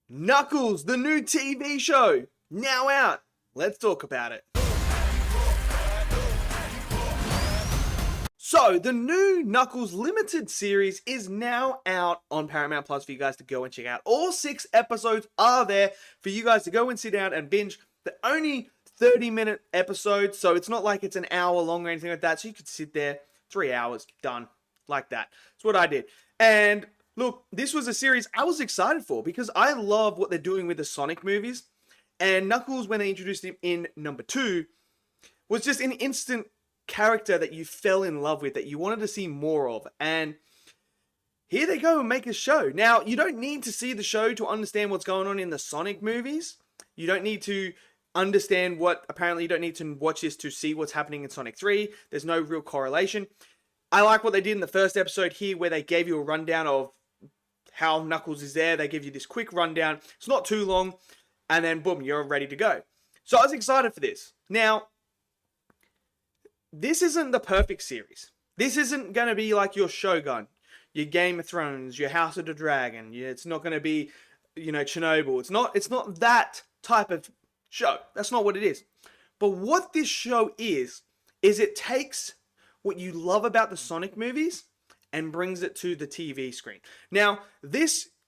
Knuckles, the new TV show, now out. Let's talk about it. So, the new Knuckles limited series is now out on Paramount Plus for you guys to go and check out. All 6 episodes are there for you guys to go and sit down and binge. They're only 30-minute episodes, so it's not like it's an hour long or anything like that. So you could sit there, 3 hours, done, like that. That's what I did. And look, this was a series I was excited for because I love what they're doing with the Sonic movies. And Knuckles, when they introduced him in number 2, was just an instant character that you fell in love with, that you wanted to see more of. And here they go and make a show. Now, you don't need to see the show to understand what's going on in the Sonic movies. You don't need to understand apparently you don't need to watch this to see what's happening in Sonic 3. There's no real correlation. I like what they did in the first episode here, where they gave you a rundown of how Knuckles is there. They give you this quick rundown. It's not too long. And then, boom, you're ready to go. So I was excited for this. Now, this isn't the perfect series. This isn't going to be like your Shogun, your Game of Thrones, your House of the Dragon. It's not going to be, Chernobyl. It's not that type of show. That's not what it is. But what this show is it takes what you love about the Sonic movies and brings it to the TV screen. Now,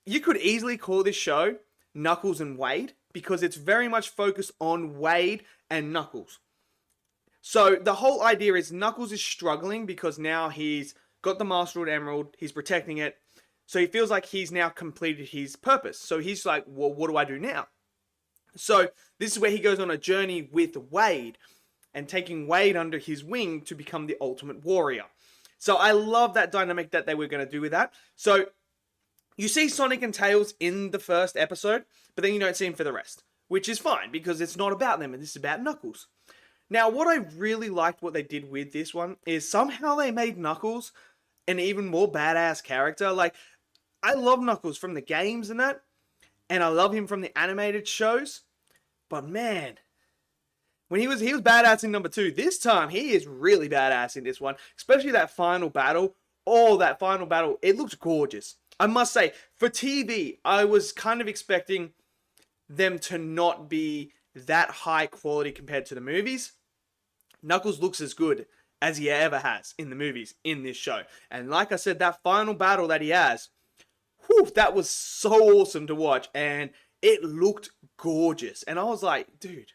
you could easily call this show Knuckles and Wade, because it's very much focused on Wade and Knuckles. So the whole idea is Knuckles is struggling because now he's got the Master Emerald, he's protecting it, so he feels like he's now completed his purpose. So he's like, well, what do I do now? So this is where he goes on a journey with Wade, and taking Wade under his wing to become the ultimate warrior. So I love that dynamic that they were going to do with that. So you see Sonic and Tails in the first episode, but then you don't see him for the rest, which is fine because it's not about them and this is about Knuckles. Now, what I really liked what they did with this one is somehow they made Knuckles an even more badass character. Like, I love Knuckles from the games and that, and I love him from the animated shows, but man, when he was badass in number 2, this time he is really badass in this one, especially that final battle. Oh, that final battle, it looks gorgeous. I must say, for TV, I was kind of expecting them to not be that high quality compared to the movies. Knuckles looks as good as he ever has in the movies in this show. And like I said, that final battle that he has, that was so awesome to watch. And it looked gorgeous. And I was like, dude,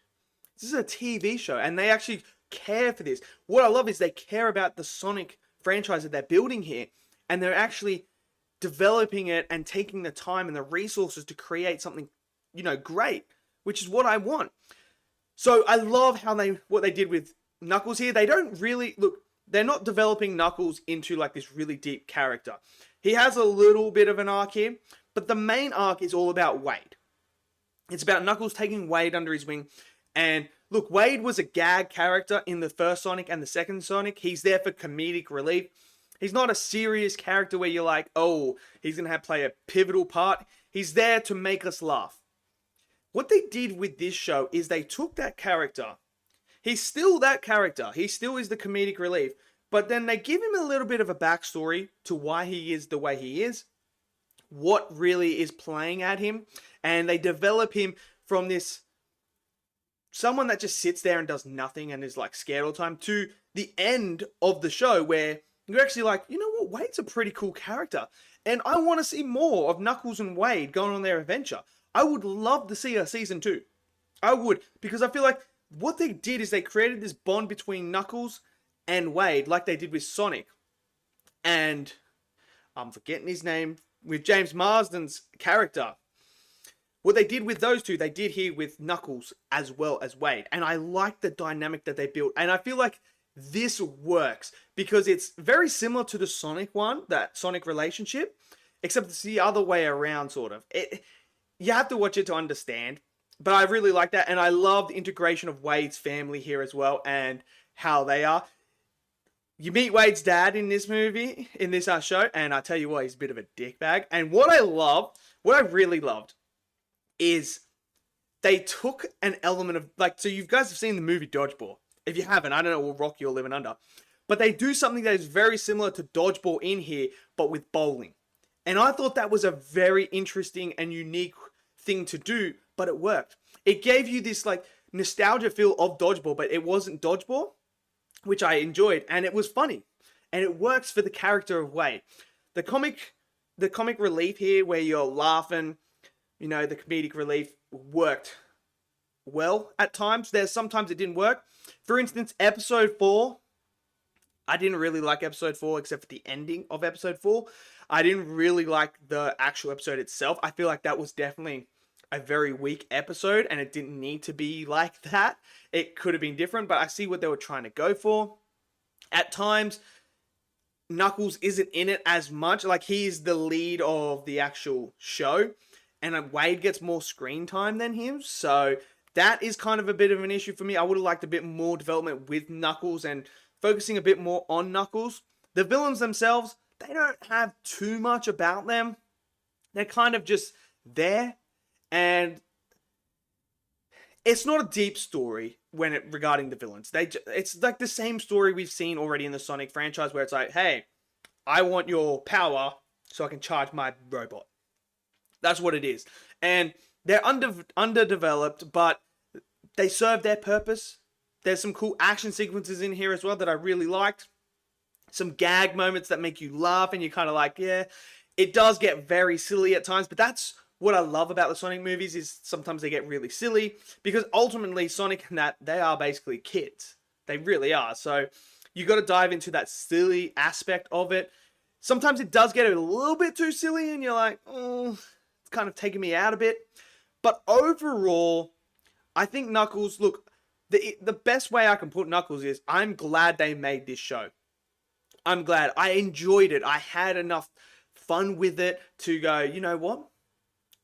this is a TV show. And they actually care for this. What I love is they care about the Sonic franchise that they're building here. And they're actually developing it and taking the time and the resources to create something, great, which is what I want. So I love what they did with Knuckles here. They don't really they're not developing Knuckles into like this really deep character. He has a little bit of an arc here, but the main arc is all about Wade. It's about Knuckles taking Wade under his wing. And look, Wade was a gag character in the first Sonic and the second Sonic. He's there for comedic relief. He's not a serious character where you're like, oh, he's going to play a pivotal part. He's there to make us laugh. What they did with this show is they took that character. He's still that character. He still is the comedic relief. But then they give him a little bit of a backstory to why he is the way he is. What really is playing at him. And they develop him from this someone that just sits there and does nothing and is like scared all the time, to the end of the show where you're actually like, you know what, Wade's a pretty cool character. And I want to see more of Knuckles and Wade going on their adventure. I would love to see a season 2. I would, because I feel like what they did is they created this bond between Knuckles and Wade, like they did with Sonic. And I'm forgetting his name, with James Marsden's character. What they did with those two, they did here with Knuckles as well as Wade. And I like the dynamic that they built. And I feel like this works because it's very similar to the Sonic one, that Sonic relationship, except it's the other way around, sort of. You have to watch it to understand. But I really like that. And I love the integration of Wade's family here as well and how they are. You meet Wade's dad in this movie, in this show, and I tell you what, he's a bit of a dickbag. And what I really loved, is they took an element of, like, so you guys have seen the movie Dodgeball. If you haven't, I don't know what rock you're living under. But they do something that is very similar to Dodgeball in here, but with bowling. And I thought that was a very interesting and unique thing to do, but it worked. It gave you this like nostalgia feel of dodgeball, but it wasn't dodgeball, which I enjoyed, and it was funny, and it works for the character of Wade. The comic relief here, where you're laughing, you know, the comedic relief worked well at times. There's sometimes it didn't work. For instance, episode 4, I didn't really like episode 4 except for the ending of episode 4. I didn't really like the actual episode itself. I feel like that was definitely a very weak episode, and it didn't need to be like that. It could have been different, but I see what they were trying to go for. At times, Knuckles isn't in it as much. Like, he's the lead of the actual show, and Wade gets more screen time than him, so that is kind of a bit of an issue for me. I would have liked a bit more development with Knuckles and focusing a bit more on Knuckles. The villains themselves, they don't have too much about them. They're kind of just there, and it's not a deep story regarding the villains. It's like the same story we've seen already in the Sonic franchise, where it's like, hey, I want your power so I can charge my robot. That's what it is. And they're underdeveloped, but they serve their purpose. There's some cool action sequences in here as well that I really liked. Some gag moments that make you laugh, and you're kind of like, yeah, it does get very silly at times, but that's what I love about the Sonic movies, is sometimes they get really silly, because ultimately Sonic and that, they are basically kids. They really are. So you got to dive into that silly aspect of it. Sometimes it does get a little bit too silly, and you're like, oh, it's kind of taking me out a bit. But overall, I think Knuckles, look, the best way I can put Knuckles is, I'm glad they made this show. I'm glad. I enjoyed it. I had enough fun with it to go, you know what?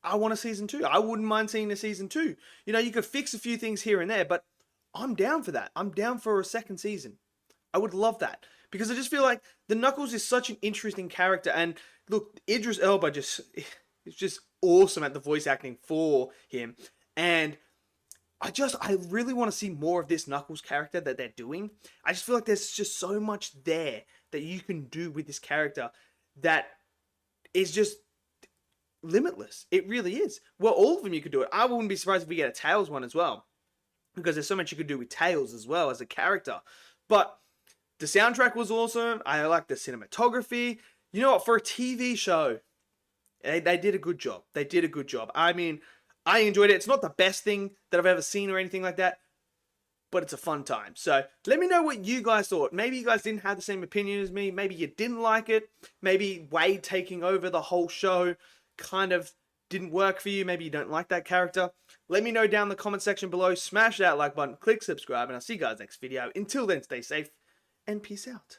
I want a season 2. I wouldn't mind seeing a season 2. You know, you could fix a few things here and there, but I'm down for that. I'm down for a second season. I would love that. Because I just feel like the Knuckles is such an interesting character. And look, Idris Elba is just awesome at the voice acting for him. And I really want to see more of this Knuckles character that they're doing. I just feel like there's just so much there that you can do with this character that is just limitless. It really is. Well, all of them you could do it. I wouldn't be surprised if we get a Tails one as well, because there's so much you could do with Tails as well as a character. But the soundtrack was awesome. I like the cinematography. You know what? For a TV show, they did a good job. They did a good job. I mean, I enjoyed it. It's not the best thing that I've ever seen or anything like that, but it's a fun time. So let me know what you guys thought. Maybe you guys didn't have the same opinion as me. Maybe you didn't like it. Maybe Wade taking over the whole show kind of didn't work for you. Maybe you don't like that character. Let me know down in the comment section below. Smash that like button, click subscribe, and I'll see you guys next video. Until then, stay safe and peace out.